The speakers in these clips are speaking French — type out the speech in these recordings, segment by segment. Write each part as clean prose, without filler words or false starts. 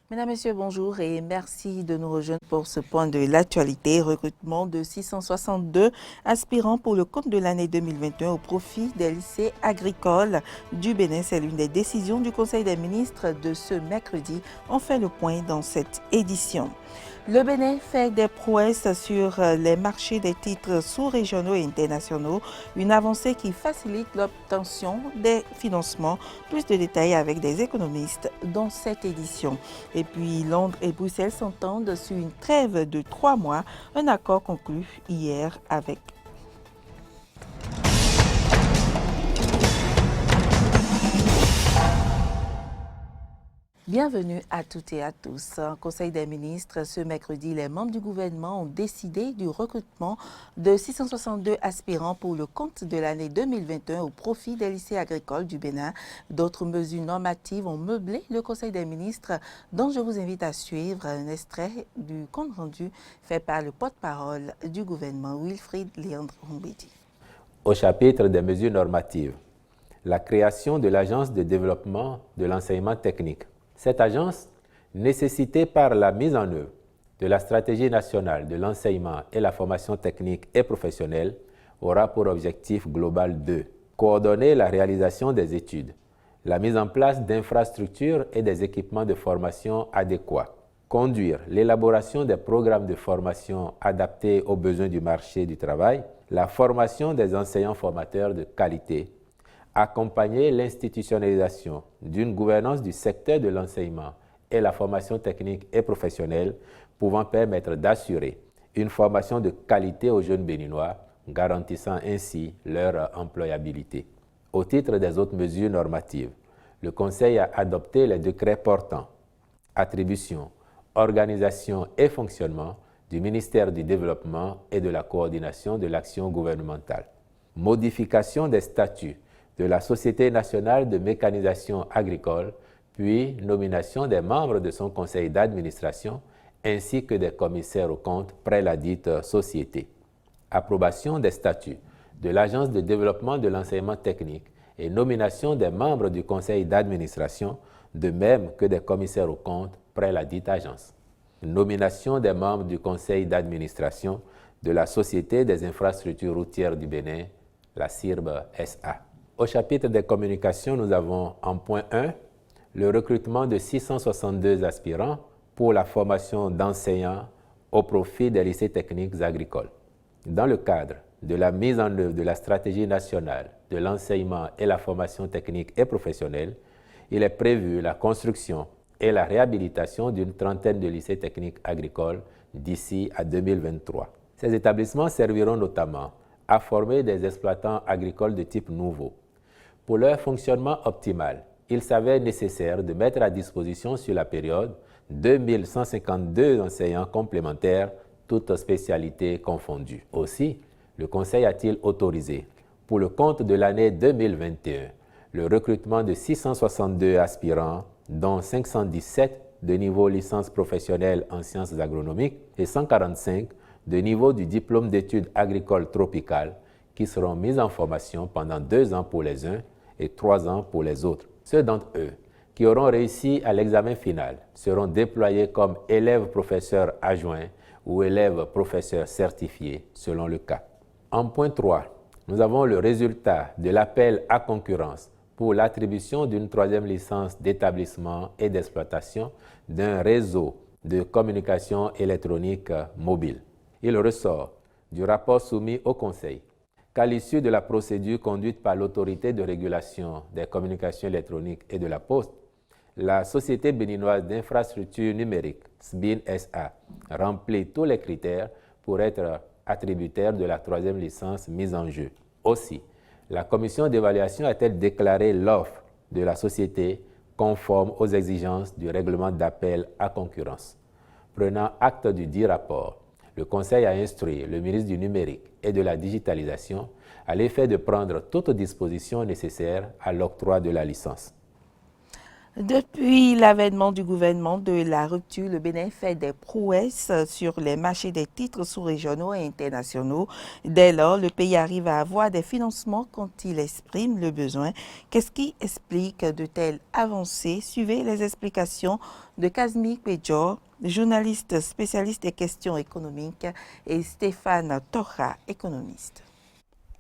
Mesdames, Messieurs, bonjour et merci de nous rejoindre pour ce point de l'actualité. Recrutement de 662 aspirants pour le compte de l'année 2021 au profit des lycées agricoles du Bénin. C'est l'une des décisions du Conseil des ministres de ce mercredi. On fait le point dans cette édition. Le Bénin fait des prouesses sur les marchés des titres sous-régionaux et internationaux, une avancée qui facilite l'obtention des financements. Plus de détails avec des économistes dans cette édition. Et puis Londres et Bruxelles s'entendent sur une trêve de 3 mois, un accord conclu hier avec Bienvenue à toutes et à tous. En Conseil des ministres, ce mercredi, les membres du gouvernement ont décidé du recrutement de 662 aspirants pour le compte de l'année 2021 au profit des lycées agricoles du Bénin. D'autres mesures normatives ont meublé le Conseil des ministres, dont je vous invite à suivre un extrait du compte rendu fait par le porte-parole du gouvernement, Wilfried Léandre Humbedi. Au chapitre des mesures normatives, la création de l'Agence de développement de l'enseignement technique. Cette agence, nécessitée par la mise en œuvre de la stratégie nationale de l'enseignement et la formation technique et professionnelle, aura pour objectif global de coordonner la réalisation des études, la mise en place d'infrastructures et des équipements de formation adéquats, conduire l'élaboration des programmes de formation adaptés aux besoins du marché du travail, la formation des enseignants formateurs de qualité, accompagner l'institutionnalisation d'une gouvernance du secteur de l'enseignement et la formation technique et professionnelle pouvant permettre d'assurer une formation de qualité aux jeunes béninois, garantissant ainsi leur employabilité. Au titre des autres mesures normatives, le Conseil a adopté les décrets portant attribution, organisation et fonctionnement du ministère du Développement et de la coordination de l'action gouvernementale, modification des statuts de la Société nationale de mécanisation agricole, puis nomination des membres de son conseil d'administration ainsi que des commissaires aux comptes près la dite société. Approbation des statuts de l'Agence de développement de l'enseignement technique et nomination des membres du conseil d'administration, de même que des commissaires aux comptes près la dite agence. Nomination des membres du conseil d'administration de la Société des infrastructures routières du Bénin, la CIRB SA. Au chapitre des communications, nous avons en point 1 le recrutement de 662 aspirants pour la formation d'enseignants au profit des lycées techniques agricoles. Dans le cadre de la mise en œuvre de la stratégie nationale de l'enseignement et la formation technique et professionnelle, il est prévu la construction et la réhabilitation d'une trentaine de lycées techniques agricoles d'ici à 2023. Ces établissements serviront notamment à former des exploitants agricoles de type nouveau. Pour leur fonctionnement optimal, il s'avère nécessaire de mettre à disposition sur la période 2152 enseignants complémentaires, toutes spécialités confondues. Aussi, le Conseil a-t-il autorisé, pour le compte de l'année 2021, le recrutement de 662 aspirants, dont 517 de niveau licence professionnelle en sciences agronomiques et 145 de niveau du diplôme d'études agricoles tropicales, qui seront mis en formation pendant 2 ans pour les uns et 3 ans pour les autres. Ceux d'entre eux qui auront réussi à l'examen final seront déployés comme élèves professeurs adjoints ou élèves professeurs certifiés selon le cas. En point 3, nous avons le résultat de l'appel à concurrence pour l'attribution d'une 3e licence d'établissement et d'exploitation d'un réseau de communication électronique mobile. Il ressort du rapport soumis au Conseil qu'à l'issue de la procédure conduite par l'Autorité de régulation des communications électroniques et de la Poste, la Société béninoise d'infrastructures numériques, SBIN SA, remplit tous les critères pour être attributaire de la 3e licence mise en jeu. Aussi, la commission d'évaluation a-t-elle déclaré l'offre de la société conforme aux exigences du règlement d'appel à concurrence. Prenant acte du dit rapport, le Conseil a instruit le ministre du Numérique et de la Digitalisation à l'effet de prendre toutes dispositions nécessaires à l'octroi de la licence. Depuis l'avènement du gouvernement de la rupture, le Bénin fait des prouesses sur les marchés des titres sous-régionaux et internationaux. Dès lors, le pays arrive à avoir des financements quand il exprime le besoin. Qu'est-ce qui explique de telles avancées? Suivez les explications de Kazmi Péjor, journaliste spécialiste des questions économiques, et Stéphane Torra, économiste.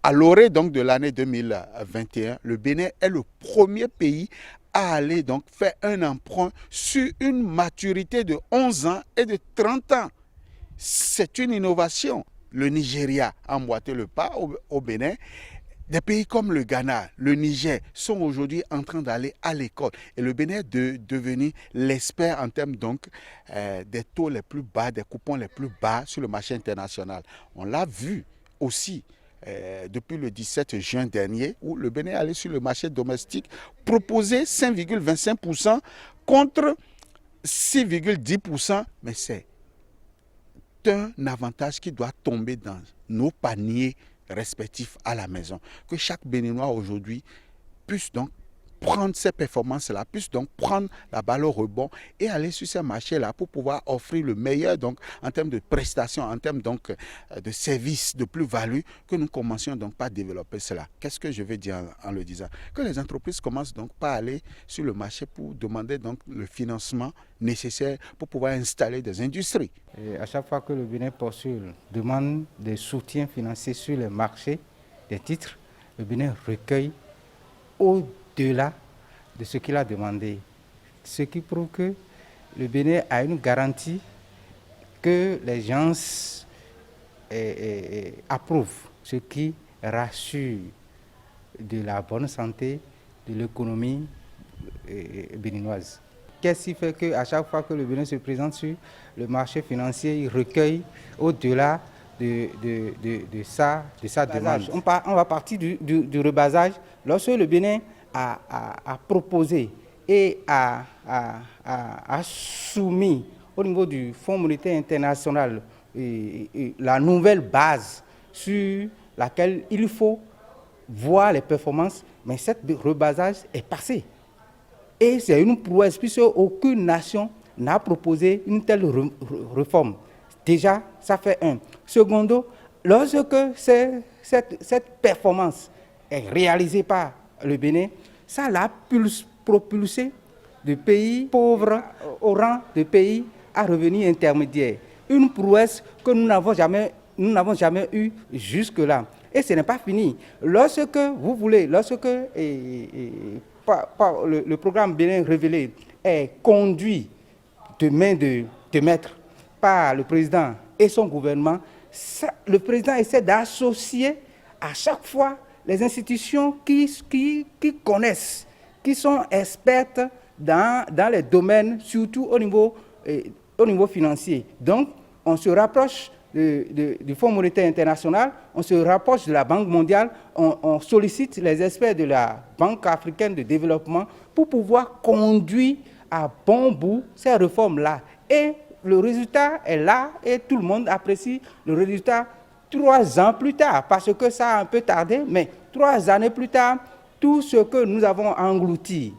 À l'orée donc de l'année 2021, le Bénin est le premier pays à aller donc faire un emprunt sur une maturité de 11 ans et de 30 ans. C'est une innovation. Le Nigeria a emboîté le pas au Bénin. Des pays comme le Ghana, le Niger sont aujourd'hui en train d'aller à l'école. Et le Bénin est devenu l'expert en termes donc des taux les plus bas, des coupons les plus bas sur le marché international. On l'a vu aussi depuis le 17 juin dernier, où le Bénin est allé sur le marché domestique proposer 5,25% contre 6,10%. Mais c'est un avantage qui doit tomber dans nos paniers respectifs à la maison. Que chaque Béninois aujourd'hui puisse donc prendre ces performances-là, puisse donc prendre la balle au rebond et aller sur ces marchés-là pour pouvoir offrir le meilleur donc, en termes de prestations, en termes donc, de services, de plus-value, que nous commencions donc par développer cela. Qu'est-ce que je veux dire en le disant? Que les entreprises commencent donc par aller sur le marché pour demander donc le financement nécessaire pour pouvoir installer des industries. Et à chaque fois que le Bénin postule, demande des soutiens financiers sur les marchés des titres, le Bénin recueille au-delà de ce qu'il a demandé. Ce qui prouve que le Bénin a une garantie que les gens approuvent, ce qui rassure de la bonne santé de l'économie béninoise. Qu'est-ce qui fait qu'à chaque fois que le Bénin se présente sur le marché financier, il recueille au-delà de sa demande. On va partir du rebasage. Lorsque le Bénin a proposé et a soumis au niveau du Fonds monétaire international la nouvelle base sur laquelle il faut voir les performances, mais cette rebasage est passé. Et c'est une prouesse, puisque aucune nation n'a proposé une telle réforme. Déjà, ça fait un. Secondo, lorsque cette performance est réalisée par le Bénin, ça l'a propulsé de pays pauvres au rang de pays à revenus intermédiaires. Une prouesse que nous n'avons jamais eue jusque-là. Et ce n'est pas fini. Lorsque le programme Bénin Révélé est conduit de main de maître par le président et son gouvernement, le président essaie d'associer à chaque fois les institutions qui connaissent, qui sont expertes dans les domaines, surtout au niveau financier. Donc, on se rapproche du Fonds monétaire international, on se rapproche de la Banque mondiale, on sollicite les experts de la Banque africaine de développement pour pouvoir conduire à bon bout ces réformes-là. Et le résultat est là et tout le monde apprécie le résultat 3 ans plus tard, parce que ça a un peu tardé, mais 3 années plus tard, tout ce que nous avons englouti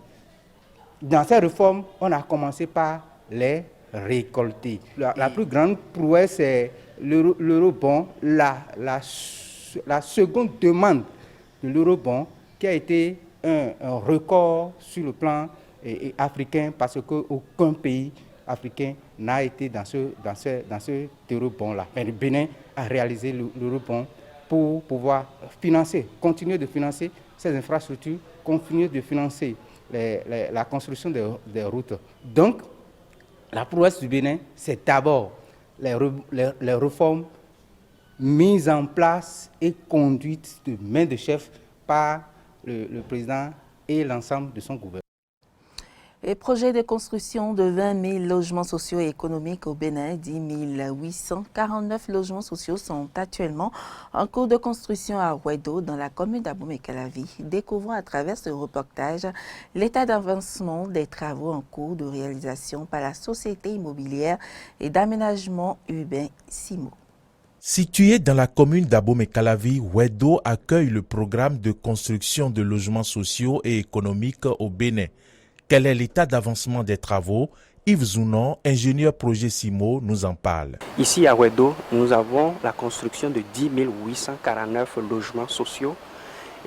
dans ces réformes, on a commencé par les récolter. La plus grande prouesse, c'est l'eurobond, la seconde demande de l'eurobond qui a été un record sur le plan africain, parce qu'aucun pays africain n'a été dans ce eurobond-là. Mais le Bénin a réalisé l'eurobond pour pouvoir continuer de financer ces infrastructures, continuer de financer la construction des routes. Donc, la prouesse du Bénin, c'est d'abord les réformes mises en place et conduites de main de chef par le président et l'ensemble de son gouvernement. Les projets de construction de 20 000 logements sociaux et économiques au Bénin, 10 849 logements sociaux sont actuellement en cours de construction à Ouedo, dans la commune d'Abomey-Calavi. Découvrons à travers ce reportage l'état d'avancement des travaux en cours de réalisation par la société immobilière et d'aménagement urbain SIMO. Situé dans la commune d'Abomey-Calavi, Wedo accueille le programme de construction de logements sociaux et économiques au Bénin. Quel est l'état d'avancement des travaux? Yves Zounon, ingénieur projet CIMO, nous en parle. Ici à Wedo, nous avons la construction de 10 849 logements sociaux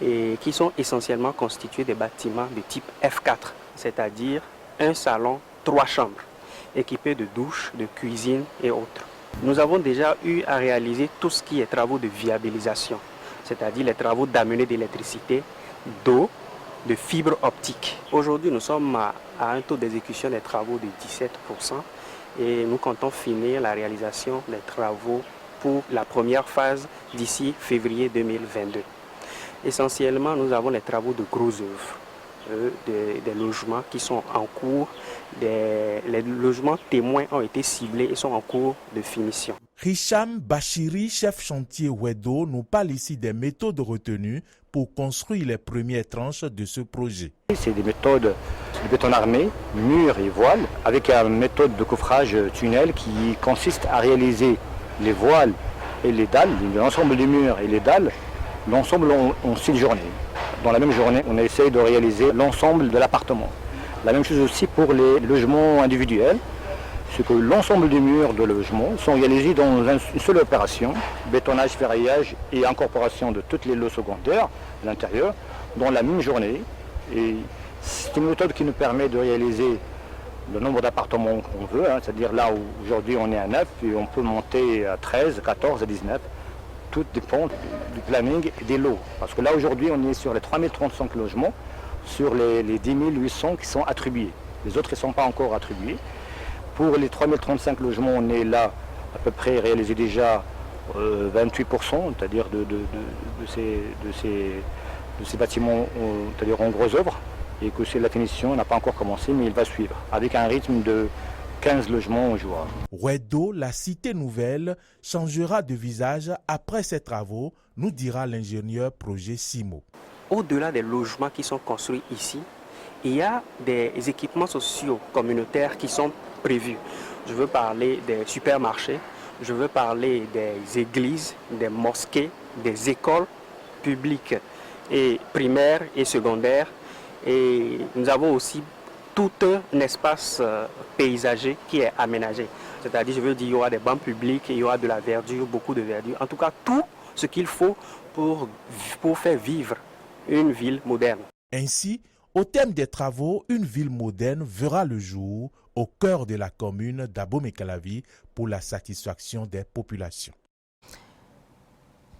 et qui sont essentiellement constitués des bâtiments de type F4, c'est-à-dire un salon, 3 chambres, équipés de douche, de cuisine et autres. Nous avons déjà eu à réaliser tout ce qui est travaux de viabilisation, c'est-à-dire les travaux d'amener d'électricité, d'eau, de fibres optiques. Aujourd'hui, nous sommes à un taux d'exécution des travaux de 17% et nous comptons finir la réalisation des travaux pour la première phase d'ici février 2022. Essentiellement, nous avons les travaux de gros œuvres, des logements qui sont en cours. Les logements témoins ont été ciblés et sont en cours de finition. Hicham Bachiri, chef chantier Wedo, nous parle ici des méthodes retenues pour construire les premières tranches de ce projet. C'est des méthodes de béton armé, murs et voiles, avec une méthode de coffrage tunnel qui consiste à réaliser les voiles et les dalles, l'ensemble des murs et les dalles, l'ensemble en 6 journées. Dans la même journée, on essaye de réaliser l'ensemble de l'appartement. La même chose aussi pour les logements individuels, c'est que l'ensemble des murs de logement sont réalisés dans une seule opération, bétonnage, ferraillage et incorporation de toutes les lots secondaires à l'intérieur dans la même journée. Et c'est une méthode qui nous permet de réaliser le nombre d'appartements qu'on veut, c'est-à-dire là où aujourd'hui on est à 9 et on peut monter à 13, 14, à 19. Tout dépend du planning et des lots. Parce que là aujourd'hui on est sur les 3035 logements, sur les 10 800 qui sont attribués. Les autres ne sont pas encore attribués. Pour les 3035 logements, on est là à peu près réalisé déjà 28%, c'est-à-dire de ces bâtiments, c'est-à-dire en gros œuvre, et que la finition n'a pas encore commencé, mais il va suivre, avec un rythme de 15 logements au jour. Wedo, la cité nouvelle, changera de visage après ces travaux, nous dira l'ingénieur projet CIMO. Au-delà des logements qui sont construits ici, il y a des équipements sociaux communautaires qui sont prévus. Je veux parler des supermarchés, je veux parler des églises, des mosquées, des écoles publiques et primaires et secondaires. Et nous avons aussi tout un espace paysager qui est aménagé. C'est-à-dire, je veux dire, il y aura des bancs publics, il y aura de la verdure, beaucoup de verdure. En tout cas, tout ce qu'il faut pour faire vivre une ville moderne. Ainsi, au terme des travaux, une ville moderne verra le jour au cœur de la commune d'Abomey-Calavi pour la satisfaction des populations.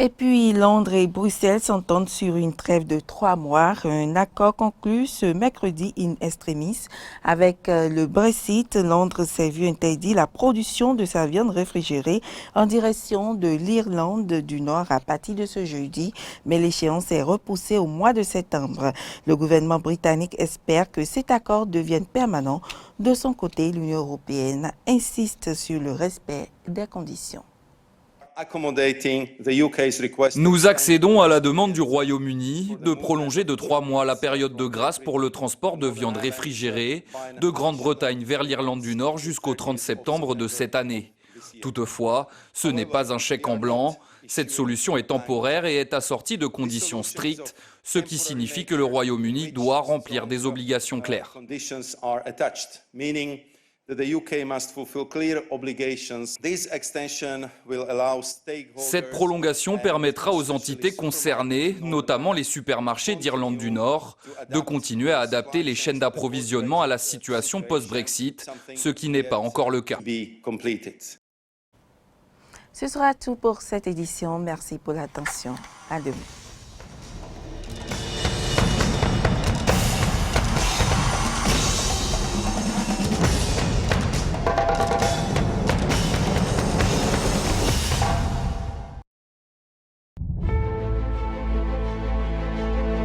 Et puis, Londres et Bruxelles s'entendent sur une trêve de 3 mois. Un accord conclu ce mercredi in extremis. Avec le Brexit, Londres s'est vu interdire la production de sa viande réfrigérée en direction de l'Irlande du Nord à partir de ce jeudi. Mais l'échéance est repoussée au mois de septembre. Le gouvernement britannique espère que cet accord devienne permanent. De son côté, l'Union européenne insiste sur le respect des conditions. Nous accédons à la demande du Royaume-Uni de prolonger de 3 mois la période de grâce pour le transport de viande réfrigérée de Grande-Bretagne vers l'Irlande du Nord jusqu'au 30 septembre de cette année. Toutefois, ce n'est pas un chèque en blanc. Cette solution est temporaire et est assortie de conditions strictes, ce qui signifie que le Royaume-Uni doit remplir des obligations claires. Cette prolongation permettra aux entités concernées, notamment les supermarchés d'Irlande du Nord, de continuer à adapter les chaînes d'approvisionnement à la situation post-Brexit, ce qui n'est pas encore le cas. Ce sera tout pour cette édition. Merci pour l'attention. À demain.